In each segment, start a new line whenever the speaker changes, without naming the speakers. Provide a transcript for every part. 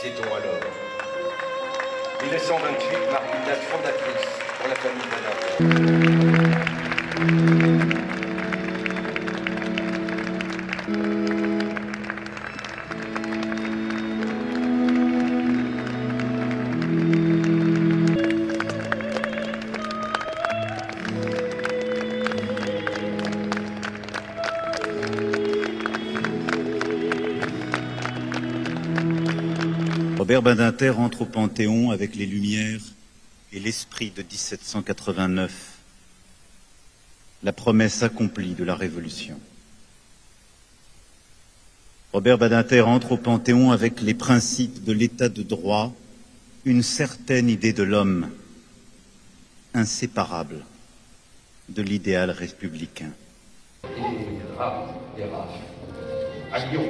disait-on alors. 1928 marque une date fondatrice pour la famille Badinter.
Robert Badinter entre au Panthéon avec les Lumières et l'esprit de 1789, la promesse accomplie de la Révolution. Robert Badinter entre au Panthéon avec les principes de l'état de droit, une certaine idée de l'homme, inséparable de l'idéal républicain.
À Lyon,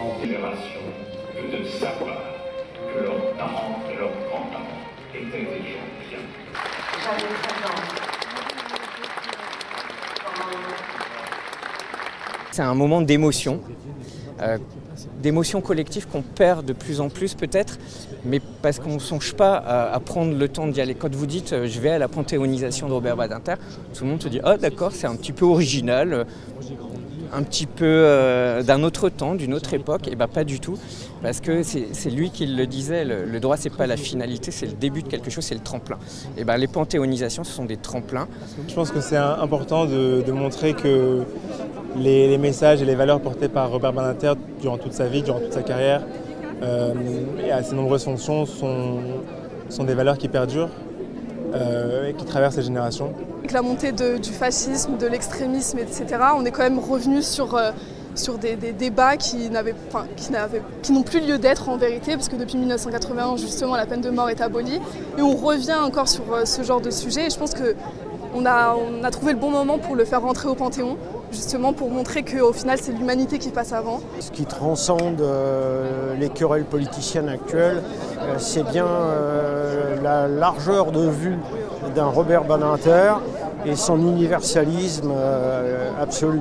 en fédération, de savoir que leurs parents et leurs grands-parents étaient des gens bien.
J'avais 13 ans.
C'est un moment d'émotion, d'émotion collective qu'on perd de plus en plus peut-être, mais parce qu'on ne songe pas à prendre le temps d'y aller. Quand vous dites « je vais à la panthéonisation de Robert Badinter », tout le monde se dit « ah d'accord, c'est un petit peu original ». Un petit peu d'un autre temps, d'une autre époque, et bien pas du tout, parce que c'est lui qui le disait, le droit c'est pas la finalité, c'est le début de quelque chose, c'est le tremplin. Et bien les panthéonisations ce sont des tremplins.
Je pense que c'est important de montrer que les messages et les valeurs portées par Robert Badinter durant toute sa vie, durant toute sa carrière, et à ses nombreuses fonctions sont des valeurs qui perdurent et qui traversent les générations.
Avec la montée du fascisme, de l'extrémisme, etc., on est quand même revenu sur des débats qui n'ont plus lieu d'être en vérité, parce que depuis 1981, justement, la peine de mort est abolie. Et on revient encore sur ce genre de sujet. Et je pense qu'on a trouvé le bon moment pour le faire rentrer au Panthéon, justement pour montrer qu'au final, c'est l'humanité qui passe avant.
Ce qui transcende les querelles politiciennes actuelles, c'est bien la largeur de vue d'un Robert Badinter et son universalisme absolu.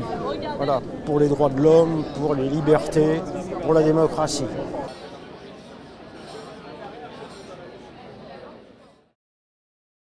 Voilà, pour les droits de l'homme, pour les libertés, pour la démocratie.